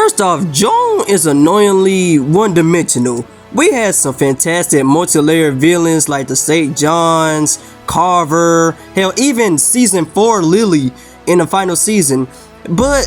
First off, Joan is annoyingly one-dimensional. We had some fantastic multi-layered villains like the St. John's, Carver, hell even season 4 Lily in the final season, but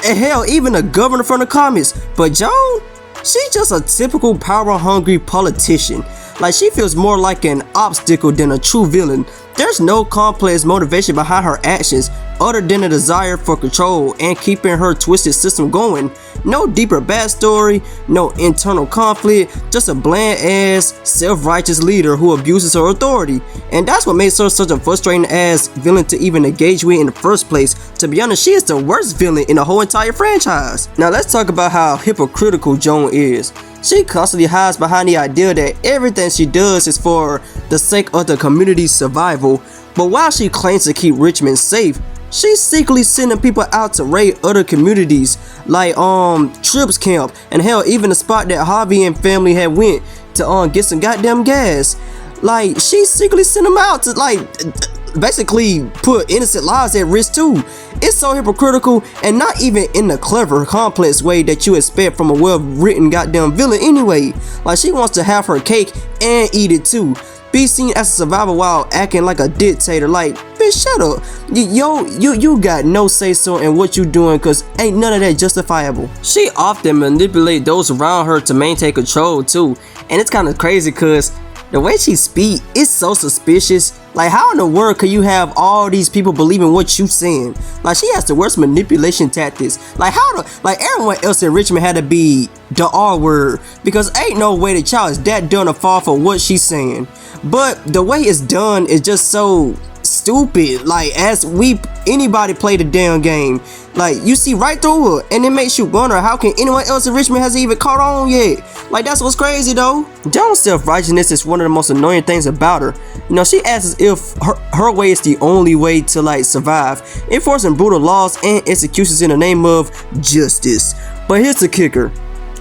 hell even the governor from the comics. But Joan, she's just a typical power-hungry politician. Like, she feels more like an obstacle than a true villain. There's no complex motivation behind her actions other than a desire for control and keeping her twisted system going. No deeper backstory, no internal conflict, just a bland ass, self-righteous leader who abuses her authority. And that's what makes her such a frustrating ass villain to even engage with in the first place. To be honest, she is the worst villain in the whole entire franchise. Now let's talk about how hypocritical Joan is. She constantly hides behind the idea that everything she does is for the sake of the community's survival, but while she claims to keep Richmond safe, she's secretly sending people out to raid other communities like Trips Camp, and hell even the spot that Harvey and family had went to get some goddamn gas. Like, she secretly sent them out to basically put innocent lives at risk too. It's so hypocritical, and not even in the clever, complex way that you expect from a well-written goddamn villain anyway. Like, she wants to have her cake and eat it too. Be seen as a survivor while acting like a dictator. Like, bitch, shut up. You got no say-so in what you doing, cause ain't none of that justifiable. She often manipulate those around her to maintain control too, and it's kind of crazy cause the way she speak is so suspicious. Like, how in the world could you have all these people believing what you saying? Like, she has the worst manipulation tactics. Like, everyone else in Richmond had to be the R word, because ain't no way the child is that done to fall for what she's saying. But the way it's done is just so stupid. Like, as anybody play the damn game, like, you see right through her, and it makes you wonder how can anyone else in Richmond has even caught on yet. Like, that's what's crazy though. Joan's self-righteousness is one of the most annoying things about her. You know, she acts as if her way is the only way to like survive, enforcing brutal laws and executions in the name of justice. But here's the kicker,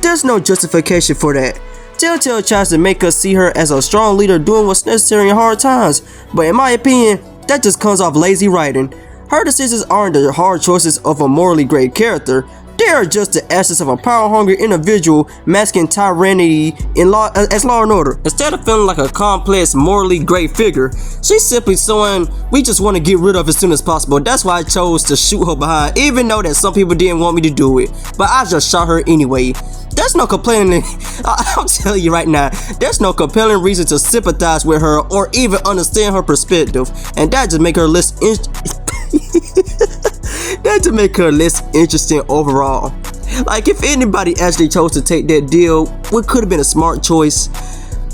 there's no justification for that. Telltale tries to make us see her as a strong leader doing what's necessary in hard times, but in my opinion, that just comes off lazy writing. Her decisions aren't the hard choices of a morally great character. They are just the essence of a power-hungry individual masking tyranny as law and order. Instead of feeling like a complex, morally great figure, she's simply someone we just want to get rid of as soon as possible. That's why I chose to shoot her behind, even though that some people didn't want me to do it. But I just shot her anyway. There's no complaining. I'll tell you right now, there's no compelling reason to sympathize with her or even understand her perspective, and that just make her less interesting overall. Like, if anybody actually chose to take that deal, it could have been a smart choice.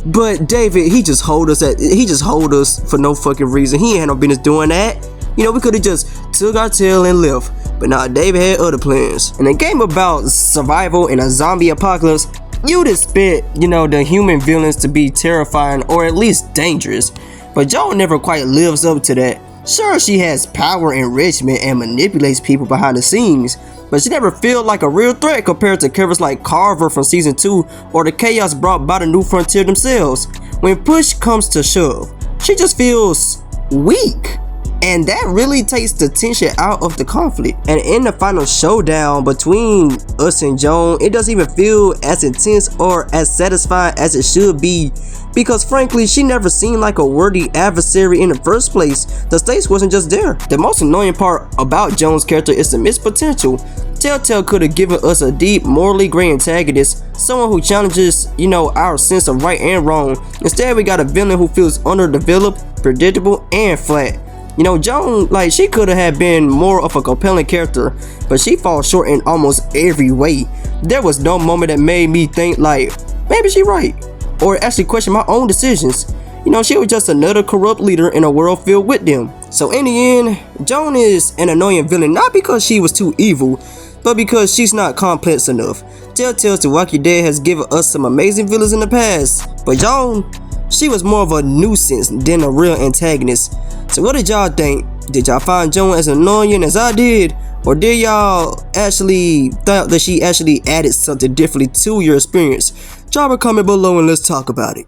But David, he just hold us for no fucking reason. He ain't had no business doing that. You know, we could have just took our tail and left. But nah, David had other plans. In a game about survival in a zombie apocalypse, you'd expect, you know, the human villains to be terrifying or at least dangerous. But Joan never quite lives up to that. Sure, she has power in Richmond and manipulates people behind the scenes, but she never feels like a real threat compared to characters like Carver from season 2 or the chaos brought by the New Frontier themselves. When push comes to shove, she just feels weak, and that really takes the tension out of the conflict. And in the final showdown between us and Joan, it doesn't even feel as intense or as satisfying as it should be, because frankly, she never seemed like a worthy adversary in the first place. The stakes wasn't just there. The most annoying part about Joan's character is the missed potential. Telltale could have given us a deep, morally gray antagonist, someone who challenges, you know, our sense of right and wrong. Instead, we got a villain who feels underdeveloped, predictable, and flat. You know, Joan, like, she could have been more of a compelling character, but she falls short in almost every way. There was no moment that made me think like, maybe she right, or actually question my own decisions. You know, she was just another corrupt leader in a world filled with them. So in the end, Joan is an annoying villain, not because she was too evil, but because she's not complex enough. Telltale's The Walking Dead has given us some amazing villains in the past, but Joan, she was more of a nuisance than a real antagonist. So what did y'all think? Did y'all find Joan as annoying as I did? Or did y'all actually think that she actually added something differently to your experience? Drop a comment below and let's talk about it.